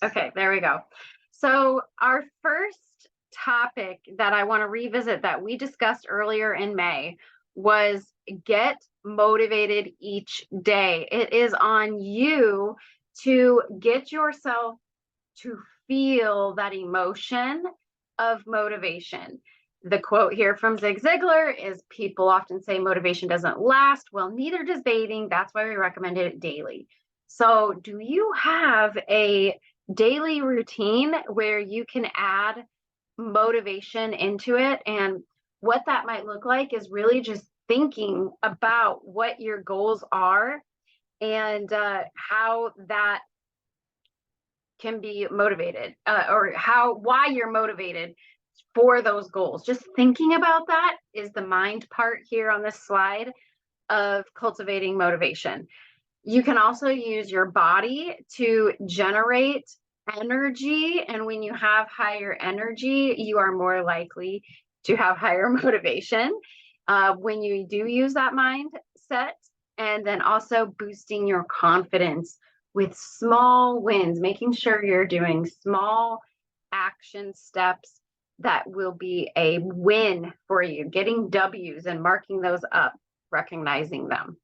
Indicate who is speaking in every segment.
Speaker 1: Okay, there we go. So our first topic that I want to revisit that we discussed earlier in May was get motivated each day. It is on you to get yourself to feel that emotion of motivation. The quote here from Zig Ziglar is people often say motivation doesn't last. Well, neither does bathing. That's why we recommend it daily. So, do you have a daily routine where you can add motivation into it? And what that might look like is really just thinking about what your goals are and how that can be motivated or why you're motivated for those goals. Just thinking about that is the mind part here on this slide of cultivating motivation. You can also use your body to generate energy. And when you have higher energy, you are more likely to have higher motivation when you do use that mindset. And then also boosting your confidence with small wins, making sure you're doing small action steps that will be a win for you, getting W's and marking those up, recognizing them.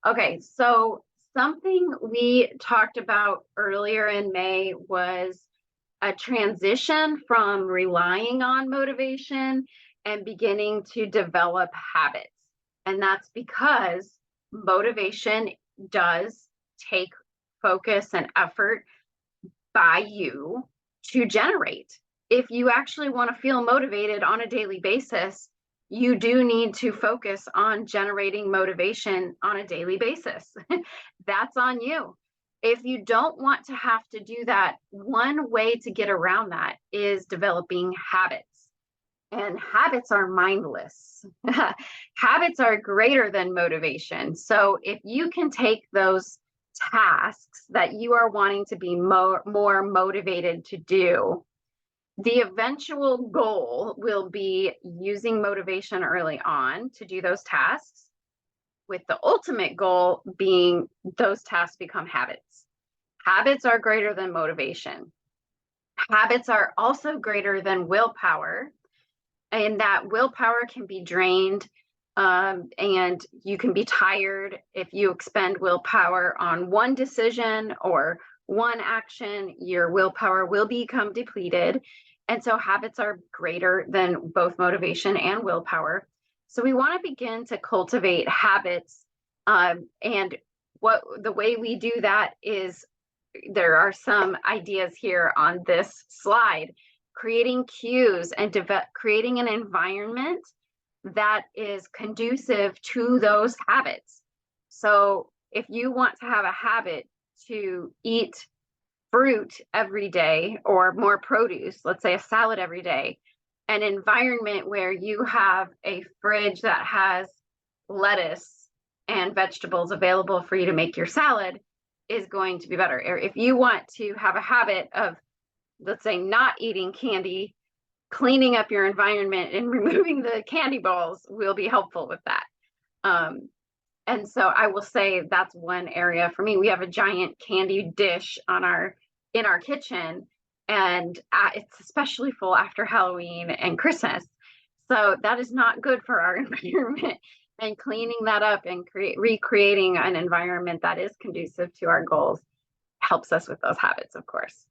Speaker 1: Okay, so something we talked about earlier in May was a transition from relying on motivation and beginning to develop habits. And that's because motivation does take focus and effort by you to generate. If you actually want to feel motivated on a daily basis, you do need to focus on generating motivation on a daily basis. That's on you. If you don't want to have to do that, one way to get around that is developing habits. And habits are mindless. Habits are greater than motivation. So if you can take those tasks that you are wanting to be more motivated to do, the eventual goal will be using motivation early on to do those tasks, with the ultimate goal being those tasks become habits. Habits are greater than motivation. Habits are also greater than willpower, and that willpower can be drained and you can be tired if you expend willpower on one decision or one action. Your willpower will become depleted. And so habits are greater than both motivation and willpower. So we want to begin to cultivate habits. And the way we do that is there are some ideas here on this slide. Creating cues and creating an environment that is conducive to those habits. So if you want to have a habit to eat fruit every day or more produce, let's say a salad every day, an environment where you have a fridge that has lettuce and vegetables available for you to make your salad is going to be better. Or if you want to have a habit of, let's say, not eating candy, cleaning up your environment and removing the candy balls will be helpful with that. And so I will say that's one area for me. We have a giant candy dish in our kitchen, and it's especially full after Halloween and Christmas. So that is not good for our environment. And cleaning that up and recreating an environment that is conducive to our goals helps us with those habits, of course.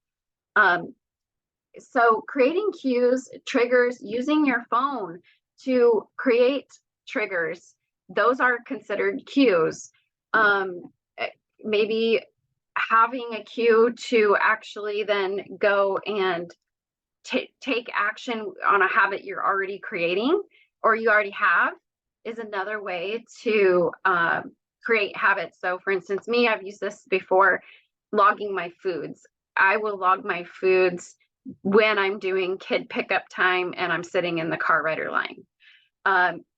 Speaker 1: So creating cues, triggers, using your phone to create triggers, those are considered cues. Maybe having a cue to actually then go and take action on a habit you're already creating or you already have is another way to create habits. So for instance, me, I've used this before, logging my foods. I will log my foods when I'm doing kid pickup time and I'm sitting in the car rider line.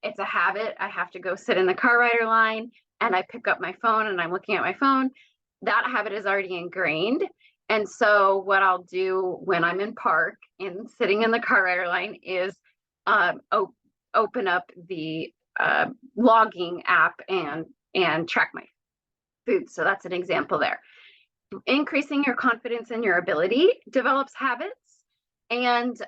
Speaker 1: It's a habit. I have to go sit in the car rider line and I pick up my phone and I'm looking at my phone. That habit is already ingrained. And so what I'll do when I'm in park and sitting in the car rider line is open up the logging app and track my food. So that's an example there. increasing your confidence in your ability develops habits. And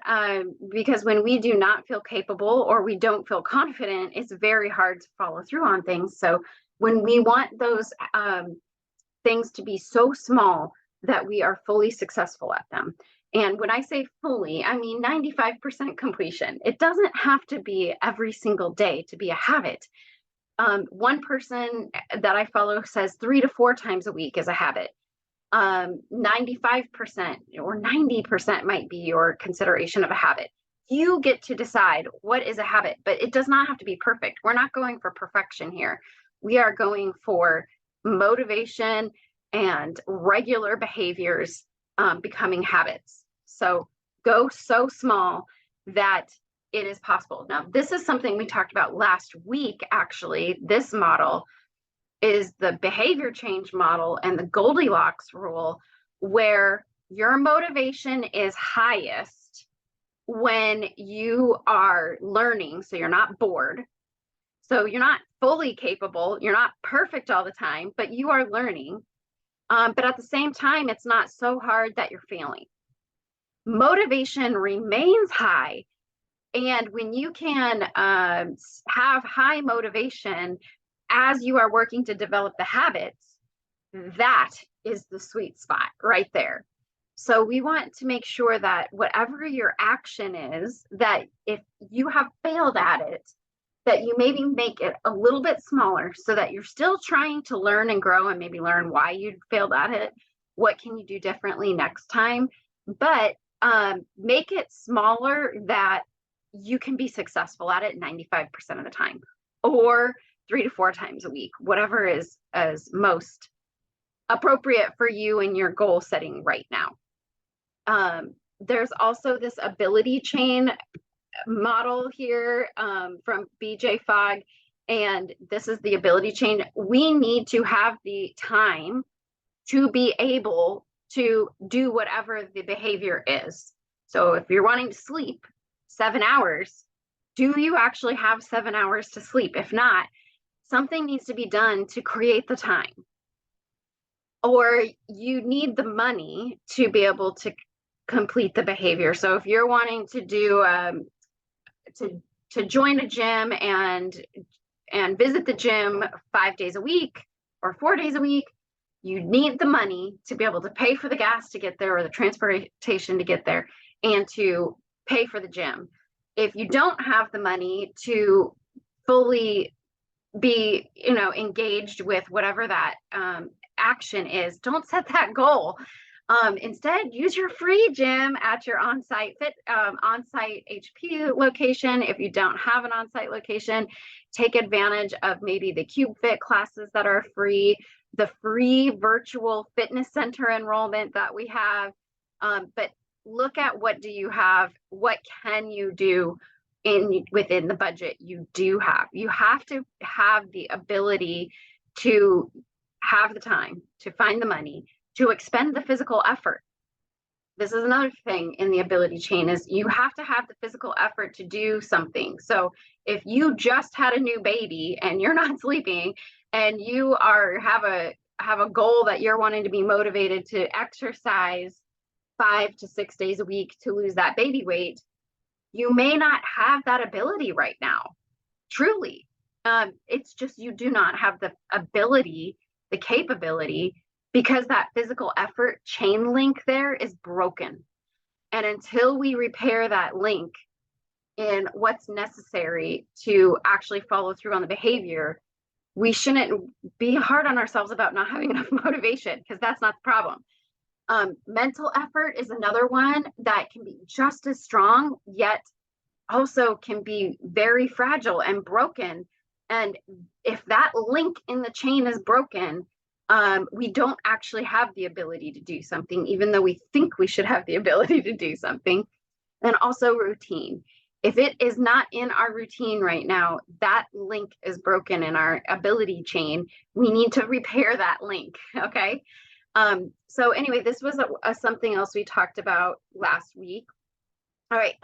Speaker 1: because when we do not feel capable or we don't feel confident, it's very hard to follow through on things. So when we want those things to be so small that we are fully successful at them. And when I say fully, I mean 95% completion. It doesn't have to be every single day to be a habit. One person that I follow says 3 to 4 times a week is a habit. 95% or 90% might be your consideration of a habit. You get to decide what is a habit, but it does not have to be perfect. We're not going for perfection here. We are going for motivation and regular behaviors becoming habits. So go so small that it is possible. Now, this is something we talked about last week, actually. This model is the behavior change model and the Goldilocks rule, where your motivation is highest when you are learning. So you're not bored. So you're not fully capable. You're not perfect all the time, but you are learning. But at the same time, it's not so hard that you're failing. Motivation remains high. And when you can have high motivation as you are working to develop the habits, that is the sweet spot right there. So we want to make sure that whatever your action is, that if you have failed at it, that you maybe make it a little bit smaller so that you're still trying to learn and grow and maybe learn why you failed at it. What can you do differently next time? But make it smaller that you can be successful at it 95% of the time, or 3 to 4 times a week, whatever is as most appropriate for you and your goal setting right now. There's also this ability chain model here from BJ Fogg, and this is the ability chain. We need to have the time to be able to do whatever the behavior is. So if you're wanting to sleep 7 hours, do you actually have 7 hours to sleep? If not, something needs to be done to create the time. Or you need the money to be able to complete the behavior. So if you're wanting to do to join a gym and visit the gym 5 days a week or 4 days a week, you need the money to be able to pay for the gas to get there or the transportation to get there and to pay for the gym. If you don't have the money to fully be, engaged with whatever that action is, don't set that goal. Instead, use your free gym at your on-site HP location. If you don't have an on-site location, take advantage of maybe the CubeFit classes that are free, the free virtual fitness center enrollment that we have. But look at what do you have, what can you do within the budget you do have. You have to have the ability to have the time, to find the money, to expend the physical effort. This is another thing in the ability chain, is you have to have the physical effort to do something. So if you just had a new baby and you're not sleeping and you have a goal that you're wanting to be motivated to exercise 5 to 6 days a week to lose that baby weight, you may not have that ability right now. Truly. It's just you do not have the ability, the capability, because that physical effort chain link there is broken. And until we repair that link in what's necessary to actually follow through on the behavior, we shouldn't be hard on ourselves about not having enough motivation, because that's not the problem. Mental effort is another one that can be just as strong, yet also can be very fragile and broken. And if that link in the chain is broken, we don't actually have the ability to do something, even though we think we should have the ability to do something. And also routine. If it is not in our routine right now, that link is broken in our ability chain. We need to repair that link, okay? So anyway, this was something else we talked about last week. All right,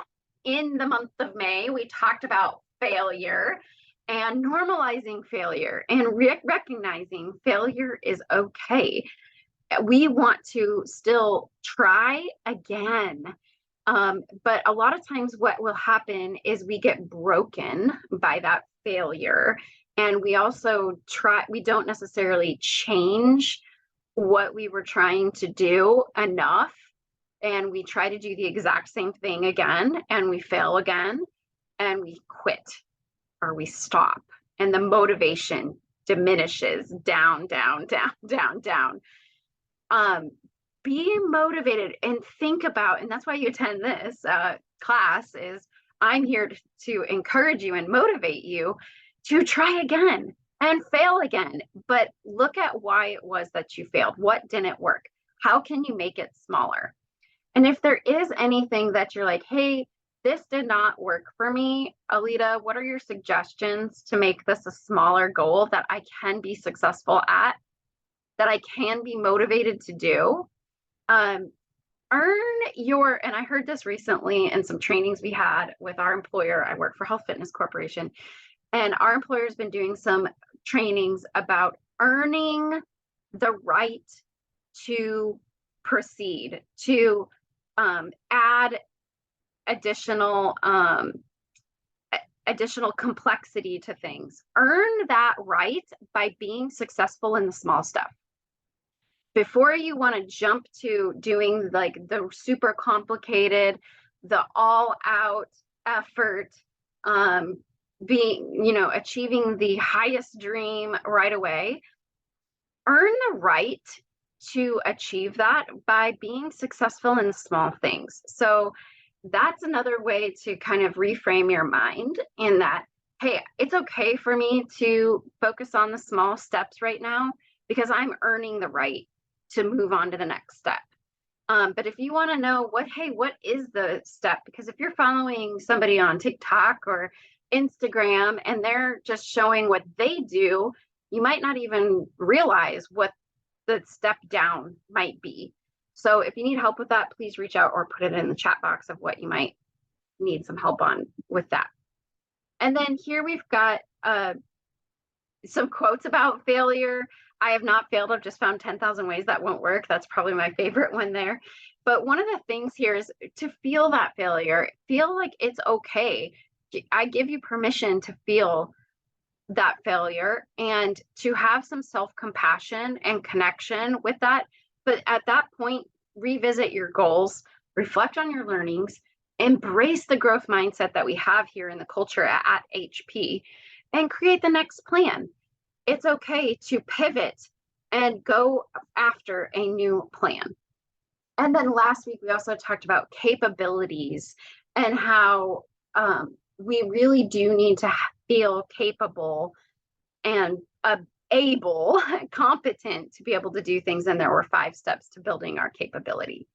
Speaker 1: in the month of May, we talked about failure and normalizing failure and recognizing failure is okay. we want to still try again. But a lot of times what will happen is we get broken by that failure. And we don't necessarily change what we were trying to do enough. And we try to do the exact same thing again, and we fail again, and we quit or we stop. And the motivation diminishes down, down, down, down, down. Be motivated and think about, and that's why you attend this class, is I'm here to encourage you and motivate you to try again and fail again. But look at why it was that you failed. What didn't work? How can you make it smaller? And if there is anything that you're like, hey, this did not work for me, Alita, what are your suggestions to make this a smaller goal that I can be successful at, that I can be motivated to do? And I heard this recently in some trainings we had with our employer. I work for Health Fitness Corporation, and our employer has been doing some trainings about earning the right to proceed, to add additional complexity to things. Earn that right by being successful in the small stuff. Before you want to jump to doing like the super complicated, the all out effort, achieving the highest dream right away, earn the right to achieve that by being successful in small things. So that's another way to kind of reframe your mind in that, hey, it's okay for me to focus on the small steps right now because I'm earning the right to move on to the next step. But if you want to know what is the step? Because if you're following somebody on TikTok or Instagram and they're just showing what they do, you might not even realize what the step down might be. So if you need help with that, please reach out or put it in the chat box of what you might need some help on with that. And then here we've got some quotes about failure. I have not failed. I've just found 10,000 ways that won't work. That's probably my favorite one there. But one of the things here is to feel that failure. Feel like it's okay. I give you permission to feel that failure and to have some self-compassion and connection with that. But at that point, revisit your goals, reflect on your learnings, embrace the growth mindset that we have here in the culture at HP, and create the next plan. It's okay to pivot and go after a new plan. And then last week, we also talked about capabilities and how we really do need to feel capable and able, competent to be able to do things. And there were 5 steps to building our capability.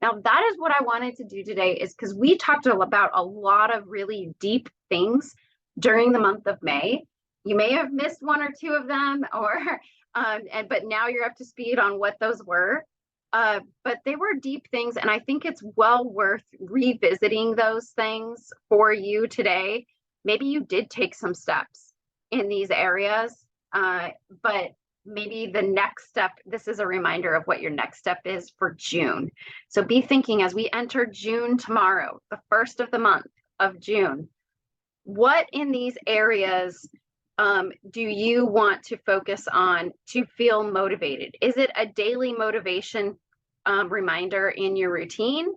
Speaker 1: Now, that is what I wanted to do today, is because we talked about a lot of really deep things during the month of May. You may have missed 1 or 2 of them, but now you're up to speed on what those were. But they were deep things, and I think it's well worth revisiting those things for you today. Maybe you did take some steps in these areas, but maybe the next step, this is a reminder of what your next step is for June. So be thinking as we enter June tomorrow, the first of the month of June, what in these areas do you want to focus on to feel motivated? Is it a daily motivation reminder in your routine?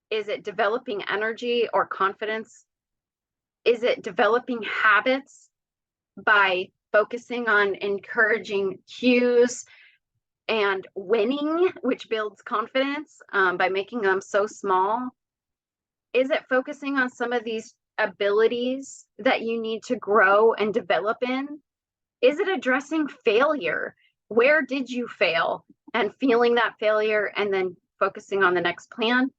Speaker 1: Is it developing energy or confidence? Is it developing habits by focusing on encouraging cues and winning, which builds confidence by making them so small? Is it focusing on some of these abilities that you need to grow and develop in? Is it addressing failure? Where did you fail and feeling that failure and then focusing on the next plan?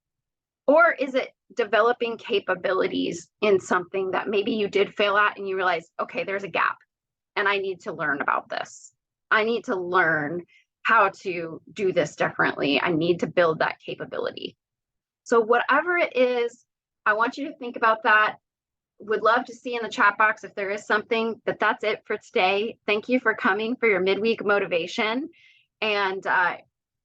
Speaker 1: Or is it developing capabilities in something that maybe you did fail at and you realize, okay, there's a gap and I need to learn about this. I need to learn how to do this differently. I need to build that capability. So whatever it is, I want you to think about that. Would love to see in the chat box if there is something, but that's it for today. Thank you for coming for your midweek motivation. And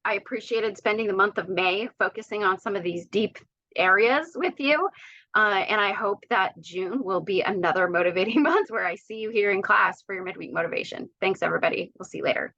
Speaker 1: I appreciated spending the month of May focusing on some of these deep areas with you. And I hope that June will be another motivating month where I see you here in class for your midweek motivation. Thanks, everybody. We'll see you later.